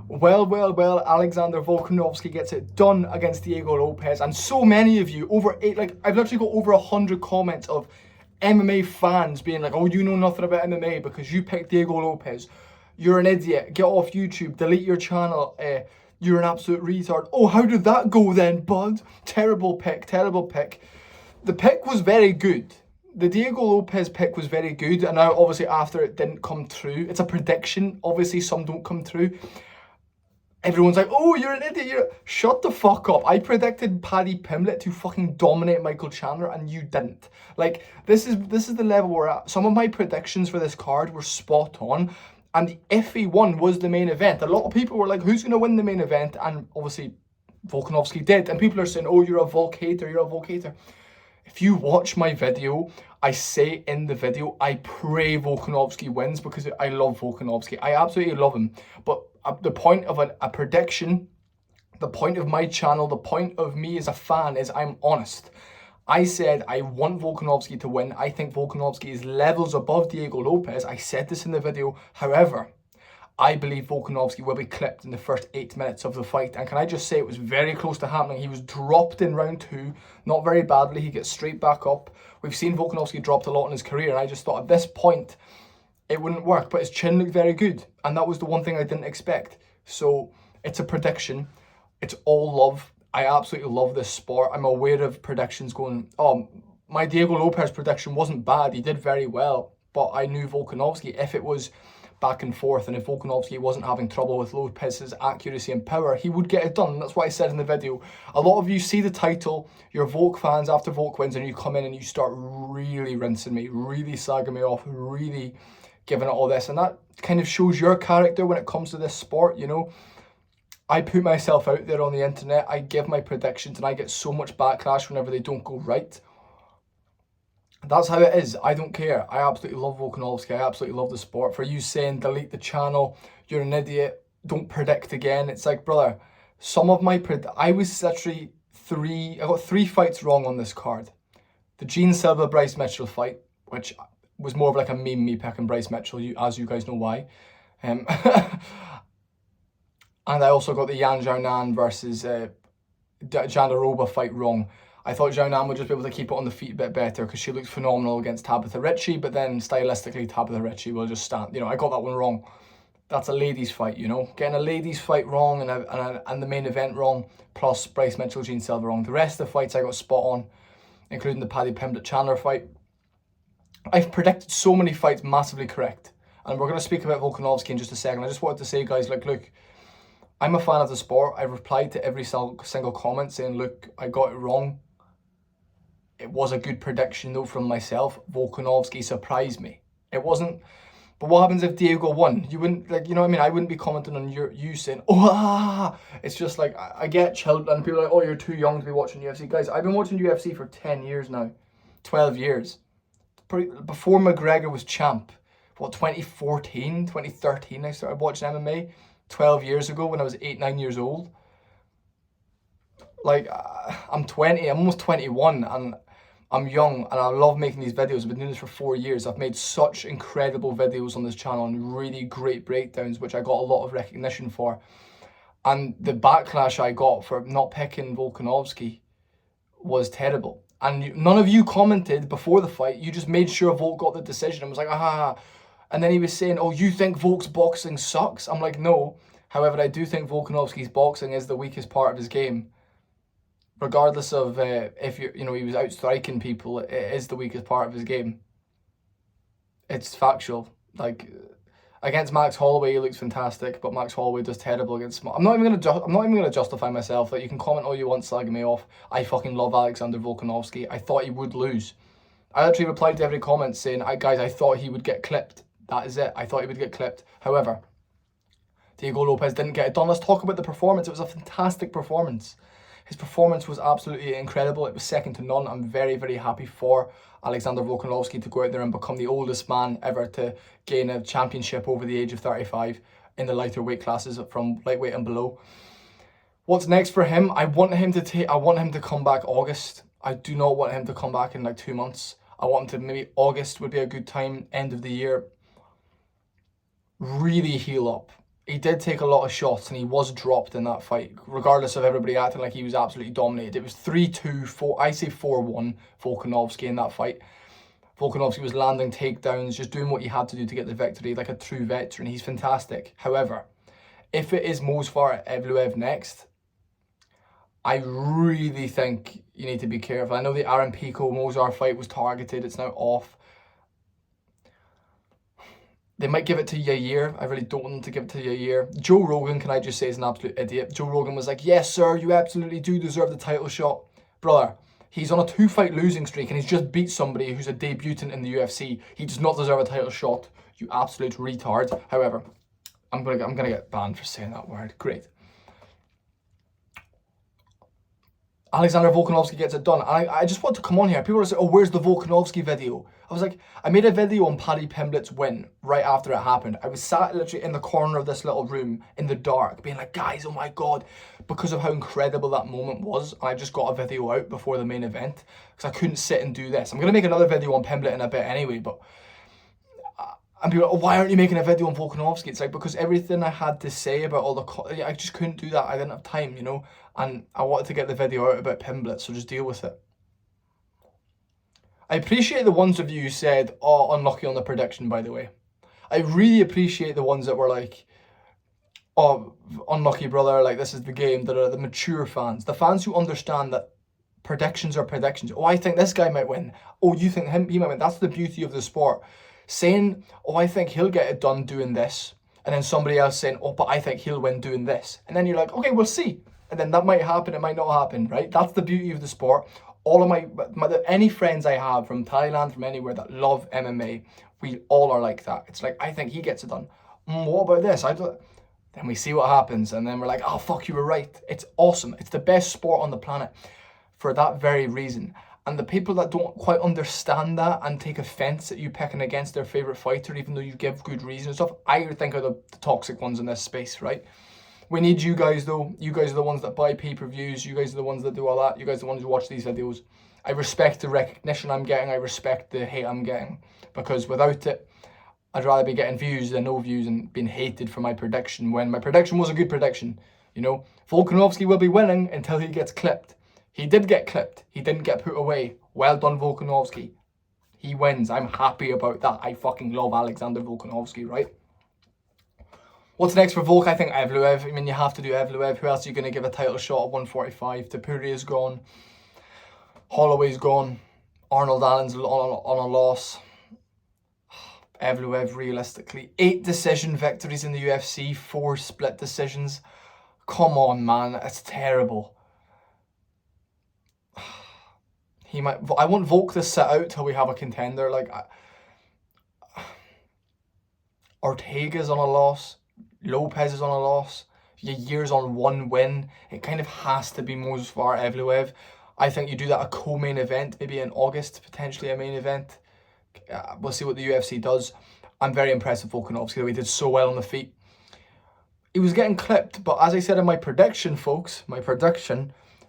Well, Alexander Volkanovski gets it done against Diego Lopes, and so many of you, I've literally got over 100 comments of MMA fans being like, oh, you know nothing about MMA because you picked Diego Lopes. You're an idiot. Get off YouTube. Delete your channel. You're an absolute retard. Oh, how did that go then, bud? Terrible pick. The pick was very good. The Diego Lopes pick was very good, and now obviously after it didn't come true, it's a prediction. Obviously some don't come true. Everyone's like, oh, you're an idiot. Shut the fuck up. I predicted Paddy Pimblett to fucking dominate Michael Chandler and you didn't. Like, this is the level we're at. Some of my predictions for this card were spot on. And the iffy one was the main event. A lot of people were like, who's going to win the main event? And obviously, Volkanovski did. And people are saying, oh, you're a Volk hater. If you watch my video, I say in the video, I pray Volkanovski wins because I love Volkanovski. I absolutely love him. But the point of a prediction, the point of my channel, the point of me as a fan is I'm honest. I said I want Volkanovski to win. I think Volkanovski is levels above Diego Lopes. I said this in the video. However, I believe Volkanovski will be clipped in the first 8 minutes of the fight. And can I just say it was very close to happening. He was dropped in round 2, not very badly. He gets straight back up. We've seen Volkanovski dropped a lot in his career, and I just thought at this point it wouldn't work. But his chin looked very good, and that was the one thing I didn't expect. So it's a prediction. It's all love. I absolutely love this sport. I'm aware of predictions going, oh, my Diego Lopes prediction wasn't bad. He did very well. But I knew Volkanovski, if it was back and forth, and if Volkanovski wasn't having trouble with Lopez's accuracy and power, he would get it done. And that's what I said in the video. A lot of you see the title, you're Volk fans after Volk wins, and you come in and you start really rinsing me, really sagging me off, really giving it all this. And that kind of shows your character when it comes to this sport, you know. I put myself out there on the internet, I give my predictions, and I get so much backlash whenever they don't go right. That's how it is. I don't care. I absolutely love Volkanovski. I absolutely love the sport. For you saying delete the channel, you're an idiot, don't predict again. It's like, brother, some of my I got 3 fights wrong on this card. The Gene Silva Bryce Mitchell fight, which was more of like a meme, me picking Bryce Mitchell, as you guys know why. And I also got the Yan Xiaonan versus Jandaroba fight wrong. I thought Xiaonan would just be able to keep it on the feet a bit better because she looked phenomenal against Tabitha Ricci, but then stylistically Tabitha Ricci will just stand. You know, I got that one wrong. That's a ladies fight, you know. Getting a ladies fight wrong and the main event wrong, plus Bryce Mitchell, Gene Silva wrong. The rest of the fights I got spot on, including the Paddy Pimblett Chandler fight. I've predicted so many fights massively correct. And we're going to speak about Volkanovski in just a second. I just wanted to say, guys, like, look, I'm a fan of the sport. I've replied to every single comment saying, look, I got it wrong. It was a good prediction, though, from myself. Volkanovski surprised me. It wasn't. But what happens if Diego won? You wouldn't, like, you know what I mean? I wouldn't be commenting on you saying, oh, it's just like, I get chilled, and people are like, oh, you're too young to be watching UFC. Guys, I've been watching UFC for 10 years now. 12 years. Before McGregor was champ. What, 2014, 2013, I started watching MMA. 12 years ago when I was 8, 9 years old. Like, I'm 20, I'm almost 21, and I'm young, and I love making these videos. I've been doing this for 4 years. I've made such incredible videos on this channel and really great breakdowns, which I got a lot of recognition for. And the backlash I got for not picking Volkanovski was terrible. And none of you commented before the fight. You just made sure Volk got the decision. I was like, ah. And then he was saying, oh, you think Volk's boxing sucks? I'm like, no. However, I do think Volkanovski's boxing is the weakest part of his game. Regardless of if he was outstriking people, it is the weakest part of his game. It's factual. Like, against Max Holloway, he looks fantastic, but Max Holloway does terrible against small. I'm not even gonna justify myself. Like, you can comment all you want, slagging me off. I fucking love Alexander Volkanovski. I thought he would lose. I actually replied to every comment saying, guys, I thought he would get clipped. That is it. I thought he would get clipped. However, Diego Lopes didn't get it done. Let's talk about the performance. It was a fantastic performance. His performance was absolutely incredible. It was second to none. I'm very, very happy for Alexander Volkanovski to go out there and become the oldest man ever to gain a championship over the age of 35 in the lighter weight classes from lightweight and below. What's next for him? I want him to come back August. I do not want him to come back in like 2 months. I want him to, maybe August would be a good time, end of the year. Really heal up. he did take a lot of shots and he was dropped in that fight, regardless of everybody acting like he was absolutely dominated. It was 3-2, 4, I say 4-1 Volkanovski in that fight. Volkanovski was landing takedowns, just doing what he had to do to get the victory, like a true veteran. He's fantastic. However, if it is Movsar Evloev next, I really think you need to be careful. I know the Aaron Pico-Movsar fight was targeted. It's now off. They might give it to Yair. I really don't want them to give it to Yair. Joe Rogan, can I just say, is an absolute idiot. Joe Rogan was like, yes, sir, you absolutely do deserve the title shot. Brother, he's on a 2-fight losing streak and he's just beat somebody who's a debutant in the UFC. He does not deserve a title shot, you absolute retard. However, I'm gonna get banned for saying that word. Great. Alexander Volkanovski gets it done. I just want to come on here. People are saying, oh, where's the Volkanovski video? I was like, I made a video on Paddy Pimblett's win right after it happened. I was sat literally in the corner of this little room in the dark being like, guys, oh my God, because of how incredible that moment was. And I just got a video out before the main event because I couldn't sit and do this. I'm going to make another video on Pimblett in a bit anyway, but and people are like, oh, why aren't you making a video on Volkanovski? It's like, because everything I had to say about all the... I just couldn't do that. I didn't have time, you know? And I wanted to get the video out about Pimblett, so just deal with it. I appreciate the ones of you who said, oh, unlucky on the prediction, by the way. I really appreciate the ones that were like, oh, unlucky, brother, like, this is the game, that are the mature fans. The fans who understand that predictions are predictions. Oh, I think this guy might win. Oh, you think he might win. That's the beauty of the sport. Saying, oh, I think he'll get it done doing this, and then somebody else saying, oh, but I think he'll win doing this, and then you're like, okay, we'll see, and then that might happen, it might not happen, right? That's the beauty of the sport. All of any friends I have from Thailand, from anywhere that love MMA, we all are like that. It's like, I think he gets it done. What about this? Then we see what happens, and then we're like, oh, fuck, you were right. It's awesome. It's the best sport on the planet for that very reason. And the people that don't quite understand that and take offense at you picking against their favorite fighter, even though you give good reason and stuff, I think are the toxic ones in this space, right? We need you guys, though. You guys are the ones that buy pay-per-views. You guys are the ones that do all that. You guys are the ones who watch these videos. I respect the recognition I'm getting. I respect the hate I'm getting. Because without it, I'd rather be getting views than no views and being hated for my prediction when my prediction was a good prediction. You know, Volkanovski will be winning until he gets clipped. He did get clipped. He didn't get put away. Well done, Volkanovski. He wins. I'm happy about that. I fucking love Alexander Volkanovski, right? What's next for Volk? I think Evloev. I mean, you have to do Evloev. Who else are you going to give a title shot at 145? Tapuria's gone. Holloway's gone. Arnold Allen's on a loss. Evloev, realistically. 8 decision victories in the UFC. 4 split decisions. Come on, man. It's terrible. I want Volk to sit out till we have a contender. Like, Ortega's on a loss. Lopez is on a loss. Yair's on 1 win. It kind of has to be Movsar Evloev. I think you do that a co-main event, maybe in August, potentially a main event. We'll see what the UFC does. I'm very impressed with Volkanovski, though. He did so well on the feet. He was getting clipped, but as I said in my prediction, folks,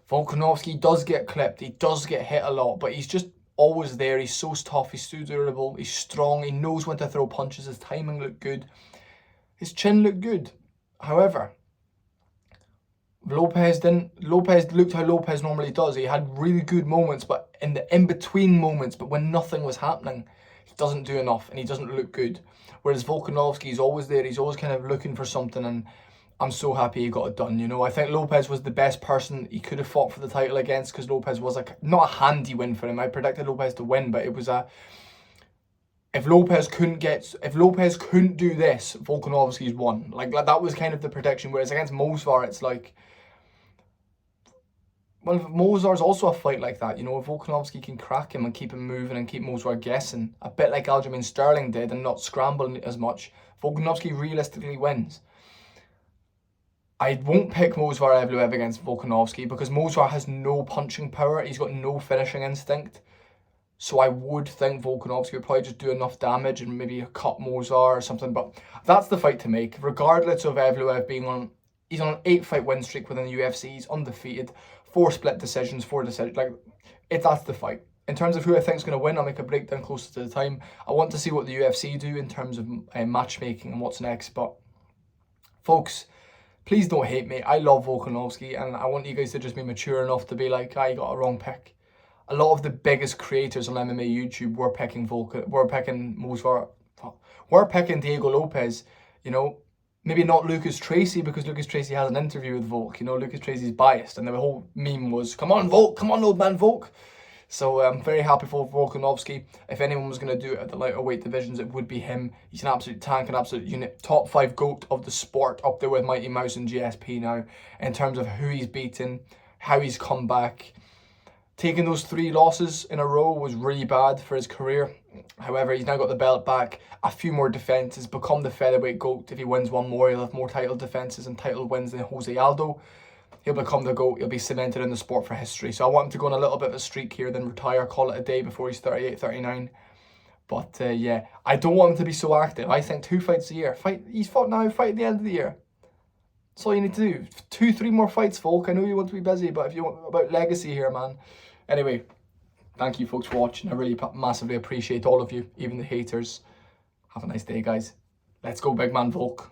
Volkanovski does get clipped. He does get hit a lot, but he's just always there. He's so tough. He's so durable. He's strong. He knows when to throw punches. His timing looked good. His chin looked good. However, Lopez looked how Lopez normally does. He had really good moments, but in the in-between moments, but when nothing was happening, he doesn't do enough and he doesn't look good. Whereas Volkanovski is always there. He's always kind of looking for something, and I'm so happy he got it done, you know. I think Lopez was the best person he could have fought for the title against, because Lopez was like, not a handy win for him. I predicted Lopez to win, but it was a... If Lopez couldn't do this, Volkanovski's won. Like, that was kind of the prediction. Whereas against Movsar, it's like... Well, Movsar's also a fight like that, you know. If Volkanovski can crack him and keep him moving and keep Movsar guessing, a bit like Aljamain Sterling did, and not scrambling as much, Volkanovski realistically wins. I won't pick Movsar Evloev against Volkanovski because Movsar has no punching power. He's got no finishing instinct. So I would think Volkanovski would probably just do enough damage and maybe cut Movsar or something. But that's the fight to make, regardless of Evloev being on... He's on an 8-fight win streak within the UFC. He's undefeated. 4 split decisions, 4 decisions. Like, that's the fight. In terms of who I think is going to win, I'll make a breakdown closer to the time. I want to see what the UFC do in terms of matchmaking and what's next. But Folks, please don't hate me. I love Volkanovski, and I want you guys to just be mature enough to be like, you got a wrong pick. A lot of the biggest creators on MMA YouTube were picking we're picking Diego Lopes, you know. Maybe not Lucas Tracy, because Lucas Tracy has an interview with Volk. You know, Lucas Tracy's biased, and the whole meme was, come on, Volk, come on, old man Volk. So I'm very happy for Volkanovski. If anyone was going to do it at the lighter weight divisions, it would be him. He's an absolute tank, an absolute unit. Top 5 GOAT of the sport, up there with Mighty Mouse and GSP now, in terms of who he's beaten, how he's come back. Taking those 3 losses in a row was really bad for his career. However, he's now got the belt back, a few more defences, become the featherweight GOAT. If he wins one more, he'll have more title defences and title wins than Jose Aldo. He'll become the GOAT. He'll be cemented in the sport for history. So I want him to go on a little bit of a streak here, then retire, call it a day before he's 38, 39. But yeah, I don't want him to be so active. I think 2 fights a year. He's fought now, fight at the end of the year. That's all you need to do. 2, 3 more fights, Volk. I know you want to be busy, but if you want about legacy here, man. Anyway, thank you folks for watching. I really massively appreciate all of you, even the haters. Have a nice day, guys. Let's go, big man Volk.